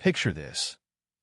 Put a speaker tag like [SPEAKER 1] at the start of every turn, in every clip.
[SPEAKER 1] Picture this.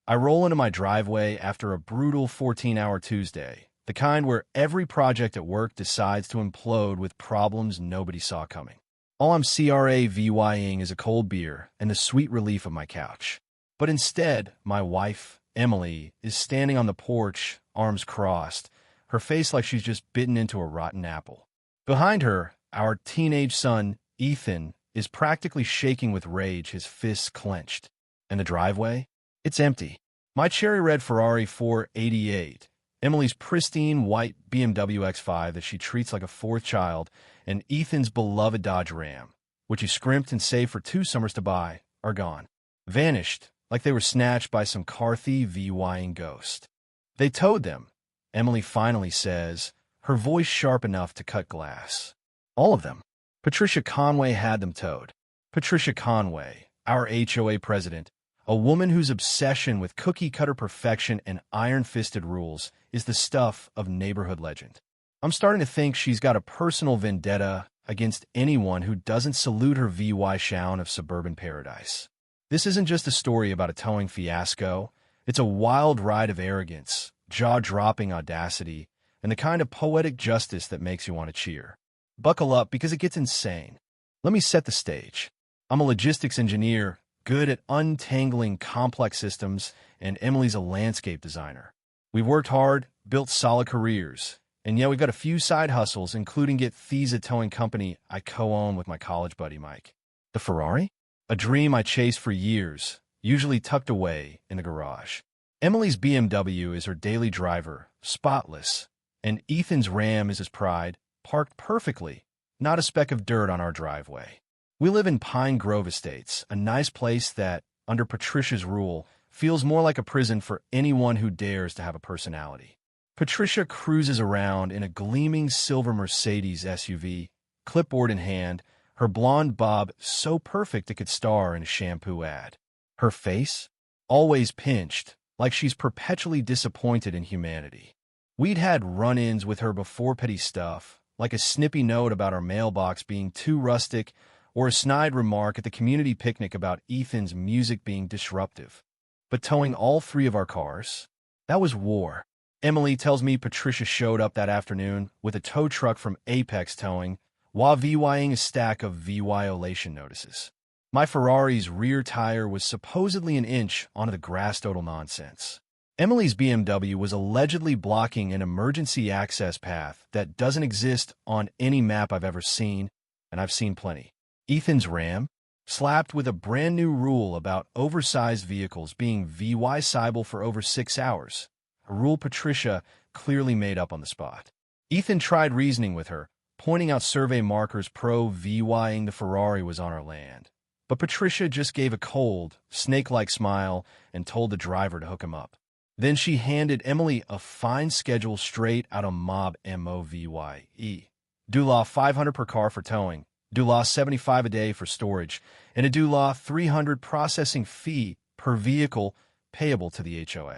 [SPEAKER 1] I roll into my driveway after a brutal 14-hour Tuesday, the kind where every project at work decides to implode with problems nobody saw coming. All I'm CRAVYing is a cold beer and the sweet relief of my couch. But instead, my wife, Emily, is standing on the porch, arms crossed, her face like she's just bitten into a rotten apple. Behind her, our teenage son, Ethan, is practically shaking with rage, his fists clenched. And the driveway? It's empty. My cherry red Ferrari 488, Emily's pristine white BMW X5 that she treats like a fourth child, and Ethan's beloved Dodge Ram, which he scrimped and saved for 2 summers to buy, are gone. Vanished, like they were snatched by some car thief-vying ghost. They towed them, Emily finally says, her voice sharp enough to cut glass. All of them. Patricia Conway had them towed. Patricia Conway, our HOA president, a woman whose obsession with cookie-cutter perfection and iron-fisted rules is the stuff of neighborhood legend. I'm starting to think she's got a personal vendetta against anyone who doesn't salute her VY shown of suburban paradise. This isn't just a story about a towing fiasco. It's a wild ride of arrogance, jaw-dropping audacity, and the kind of poetic justice that makes you want to cheer. Buckle up because it gets insane. Let me set the stage. I'm a logistics engineer, good at untangling complex systems, and Emily's a landscape designer. We've worked hard, built solid careers, and yeah, we've got a few side hustles, including Get Thieves, a towing company I co-own with my college buddy Mike. The Ferrari? A dream I chased for years, usually tucked away in the garage. Emily's BMW is her daily driver, spotless, and Ethan's Ram is his pride, parked perfectly, not a speck of dirt on our driveway. We live in Pine Grove Estates, a nice place that, under Patricia's rule, feels more like a prison for anyone who dares to have a personality. Patricia cruises around in a gleaming silver Mercedes SUV, clipboard in hand, her blonde bob so perfect it could star in a shampoo ad. Her face? Always pinched, like she's perpetually disappointed in humanity. We'd had run-ins with her before petty stuff, like a snippy note about our mailbox being too rustic or a snide remark at the community picnic about Ethan's music being disruptive. But towing all 3 of our cars? That was war. Emily tells me Patricia showed up that afternoon with a tow truck from Apex Towing while VYing a stack of violation notices. My Ferrari's rear tire was supposedly an inch onto the grass. Total nonsense. Emily's BMW was allegedly blocking an emergency access path that doesn't exist on any map I've ever seen, and I've seen plenty. Ethan's Ram, slapped with a brand new rule about oversized vehicles being VY-sible for over 6 hours, a rule Patricia clearly made up on the spot. Ethan tried reasoning with her, pointing out survey markers pro-VYing the Ferrari was on our land. But Patricia just gave a cold, snake-like smile and told the driver to hook him up. Then she handed Emily a fine schedule straight out of Mob MOVYE. Dulaw $500 per car for towing, Dulaw $75 a day for storage, and a Dulaw $300 processing fee per vehicle payable to the HOA.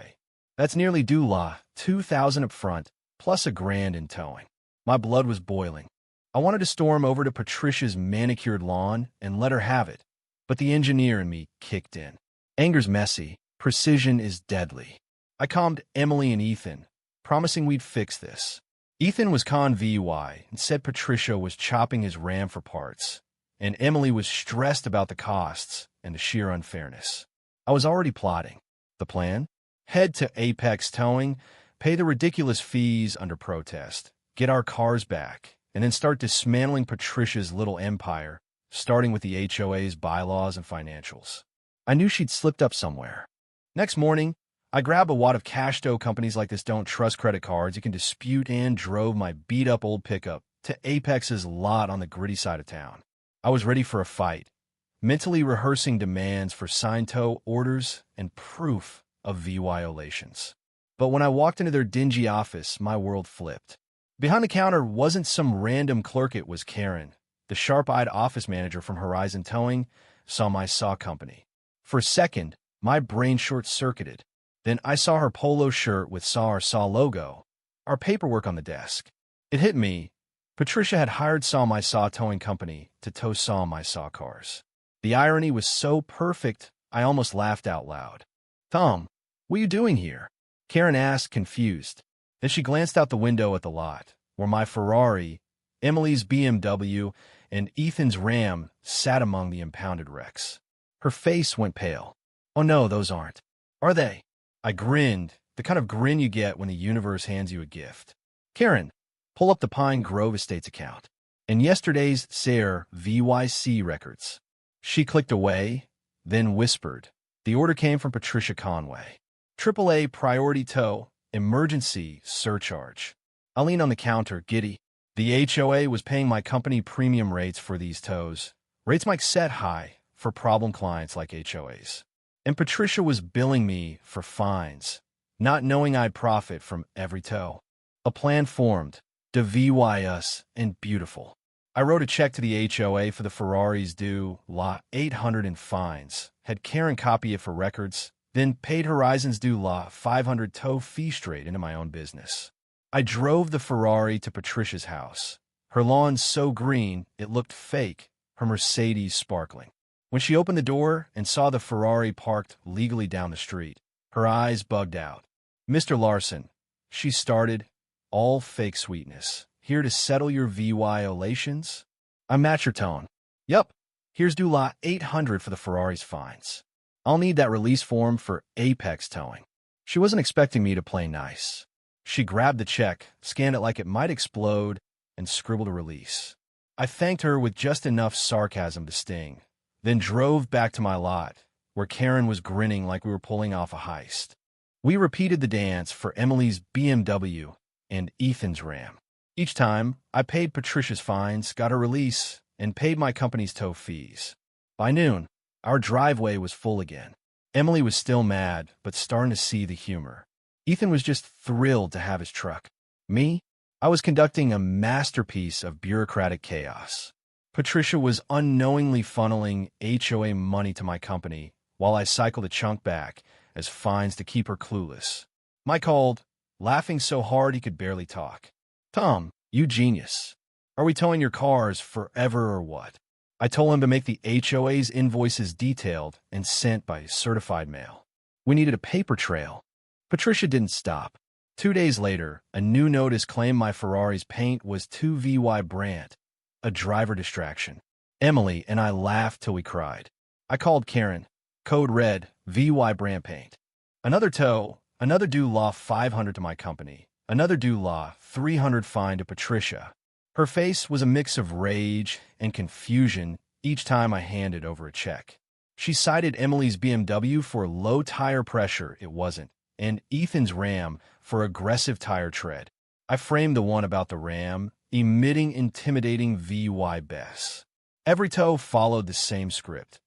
[SPEAKER 1] That's nearly Dulaw $2,000 up front, plus $1,000 in towing. My blood was boiling. I wanted to storm over to Patricia's manicured lawn and let her have it, but the engineer in me kicked in. Anger's messy, precision is deadly. I calmed Emily and Ethan, promising we'd fix this. Ethan was con VY and said Patricia was chopping his Ram for parts, and Emily was stressed about the costs and the sheer unfairness. I was already plotting. The plan? Head to Apex Towing, pay the ridiculous fees under protest, get our cars back, and then start dismantling Patricia's little empire, starting with the HOA's bylaws and financials. I knew she'd slipped up somewhere. Next morning, I grabbed a wad of cash dough. Companies like this don't trust credit cards you can dispute, and drove my beat-up old pickup to Apex's lot on the gritty side of town. I was ready for a fight, mentally rehearsing demands for signed tow orders and proof of violations. But when I walked into their dingy office, my world flipped. Behind the counter wasn't some random clerk, it was Karen, the sharp-eyed office manager from Horizon Towing, saw my saw company. For a second, my brain short-circuited. Then I saw her polo shirt with Saw logo, our paperwork on the desk. It hit me. Patricia had hired Saw My Saw Towing Company to tow Saw My Saw cars. The irony was so perfect, I almost laughed out loud. Tom, what are you doing here? Karen asked, confused. Then she glanced out the window at the lot, where my Ferrari, Emily's BMW, and Ethan's Ram sat among the impounded wrecks. Her face went pale. Oh no, those aren't. Are they? I grinned, the kind of grin you get when the universe hands you a gift. Karen, pull up the Pine Grove Estates account. And yesterday's Sayre VYC records. She clicked away, then whispered. The order came from Patricia Conway. AAA priority tow, emergency surcharge. I leaned on the counter, giddy. The HOA was paying my company premium rates for these tows. Rates Mike set high for problem clients like HOAs. And Patricia was billing me for fines, not knowing I'd profit from every tow. A plan formed, to VY us, and beautiful. I wrote a check to the HOA for the Ferraris due La 800 in fines, had Karen copy it for records, then paid Horizon's due La 500 tow fee straight into my own business. I drove the Ferrari to Patricia's house. Her lawn so green, it looked fake, her Mercedes sparkling. When she opened the door and saw the Ferrari parked legally down the street, her eyes bugged out. Mr. Larson, she started, all fake sweetness. Here to settle your violations? I match your tone. Yup, here's due lot 800 for the Ferrari's fines. I'll need that release form for Apex towing. She wasn't expecting me to play nice. She grabbed the check, scanned it like it might explode, and scribbled a release. I thanked her with just enough sarcasm to sting, then drove back to my lot, where Karen was grinning like we were pulling off a heist. We repeated the dance for Emily's BMW and Ethan's Ram. Each time, I paid Patricia's fines, got her release, and paid my company's tow fees. By noon, our driveway was full again. Emily was still mad, but starting to see the humor. Ethan was just thrilled to have his truck. Me? I was conducting a masterpiece of bureaucratic chaos. Patricia was unknowingly funneling HOA money to my company, while I cycled a chunk back as fines to keep her clueless. Mike called, laughing so hard he could barely talk. Tom, you genius. Are we towing your cars forever or what? I told him to make the HOA's invoices detailed and sent by certified mail. We needed a paper trail. Patricia didn't stop. 2 days later, a new notice claimed my Ferrari's paint was 2VY Brandt, a driver distraction. Emily and I laughed till we cried. I called Karen. Code red, VY Brandt paint. Another tow, another due law 500 to my company. Another due law 300 fine to Patricia. Her face was a mix of rage and confusion each time I handed over a check. She cited Emily's BMW for low tire pressure, it wasn't, and Ethan's Ram for aggressive tire tread. I framed the one about the Ram, emitting intimidating VY Bess. Every tow followed the same script.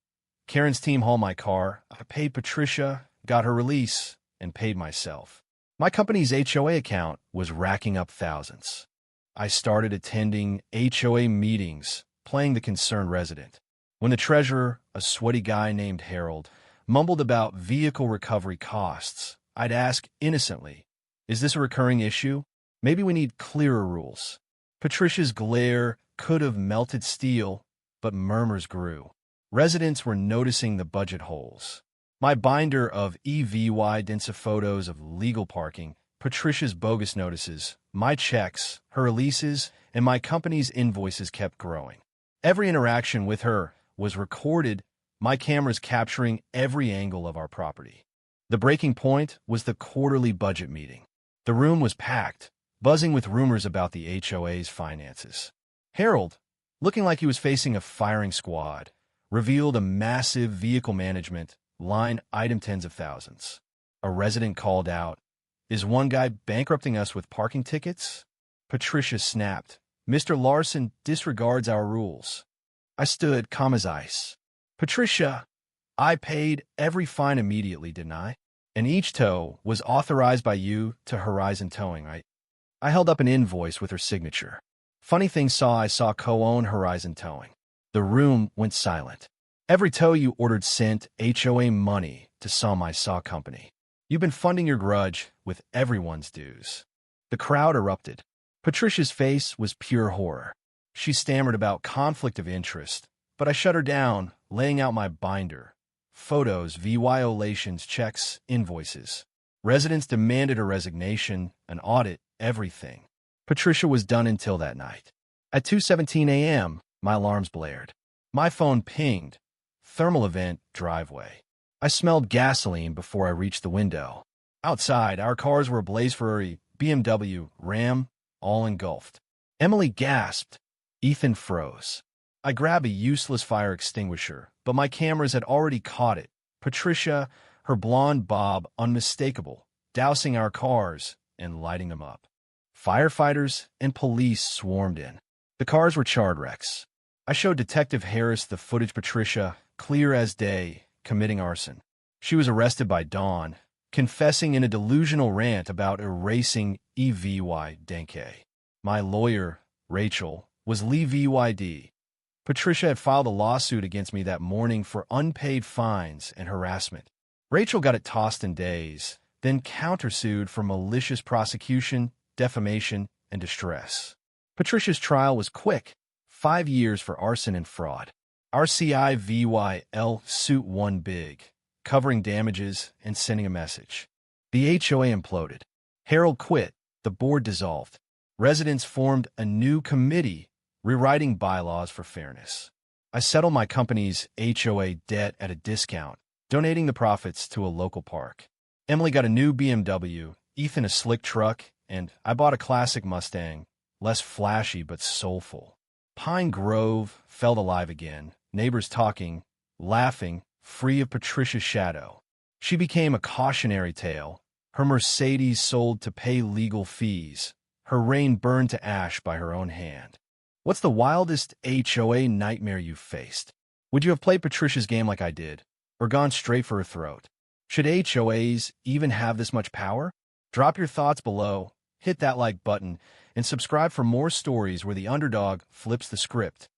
[SPEAKER 1] Karen's team hauled my car, I paid Patricia, got her release, and paid myself. My company's HOA account was racking up thousands. I started attending HOA meetings, playing the concerned resident. When the treasurer, a sweaty guy named Harold, mumbled about vehicle recovery costs, I'd ask innocently, is this a recurring issue? Maybe we need clearer rules. Patricia's glare could have melted steel, but murmurs grew. Residents were noticing the budget holes. My binder of EVY densa photos of legal parking, Patricia's bogus notices, my checks, her releases, and my company's invoices kept growing. Every interaction with her was recorded, my cameras capturing every angle of our property. The breaking point was the quarterly budget meeting. The room was packed, buzzing with rumors about the HOA's finances. Harold, looking like he was facing a firing squad, revealed a massive vehicle management line item tens of thousands. A resident called out, "Is one guy bankrupting us with parking tickets?" Patricia snapped, "Mr. Larson disregards our rules." I stood calm as ice. "Patricia, I paid every fine immediately, didn't I? And each tow was authorized by you to Horizon Towing, right?" I held up an invoice with her signature. Funny thing I saw co-own Horizon Towing. The room went silent. Every tow you ordered sent HOA money to my saw company. You've been funding your grudge with everyone's dues. The crowd erupted. Patricia's face was pure horror. She stammered about conflict of interest, but I shut her down, laying out my binder. photos, violations, checks, invoices. Residents demanded her resignation, an audit, everything. Patricia was done until that night. At 2:17 a.m., my alarms blared. My phone pinged. Thermal event, driveway. I smelled gasoline before I reached the window. Outside, our cars were ablaze for a BMW, Ram, all engulfed. Emily gasped. Ethan froze. I grabbed a useless fire extinguisher, but my cameras had already caught it. Patricia, her blonde bob unmistakable, dousing our cars and lighting them up. Firefighters and police swarmed in. The cars were charred wrecks. I showed Detective Harris the footage. Patricia, clear as day, committing arson. She was arrested by dawn, confessing in a delusional rant about erasing Evy Denke. My lawyer, Rachel, was Lee VYD. Patricia had filed a lawsuit against me that morning for unpaid fines and harassment. Rachel got it tossed in days, then countersued for malicious prosecution, defamation, and distress. Patricia's trial was quick, 5 years for arson and fraud. RCI VYL suit won big, covering damages and sending a message. The HOA imploded. Harold quit. The board dissolved. Residents formed a new committee, rewriting bylaws for fairness. I settled my company's HOA debt at a discount, donating the profits to a local park. Emily got a new BMW, Ethan a slick truck, and I bought a classic Mustang, less flashy but soulful. Pine Grove felt alive again, neighbors talking, laughing, free of Patricia's shadow. She became a cautionary tale. Her Mercedes sold to pay legal fees. Her reign burned to ash by her own hand. What's the wildest HOA nightmare you've faced? Would you have played Patricia's game like I did, or gone straight for her throat? Should HOAs even have this much power? Drop your thoughts below, hit that like button, and subscribe for more stories where the underdog flips the script.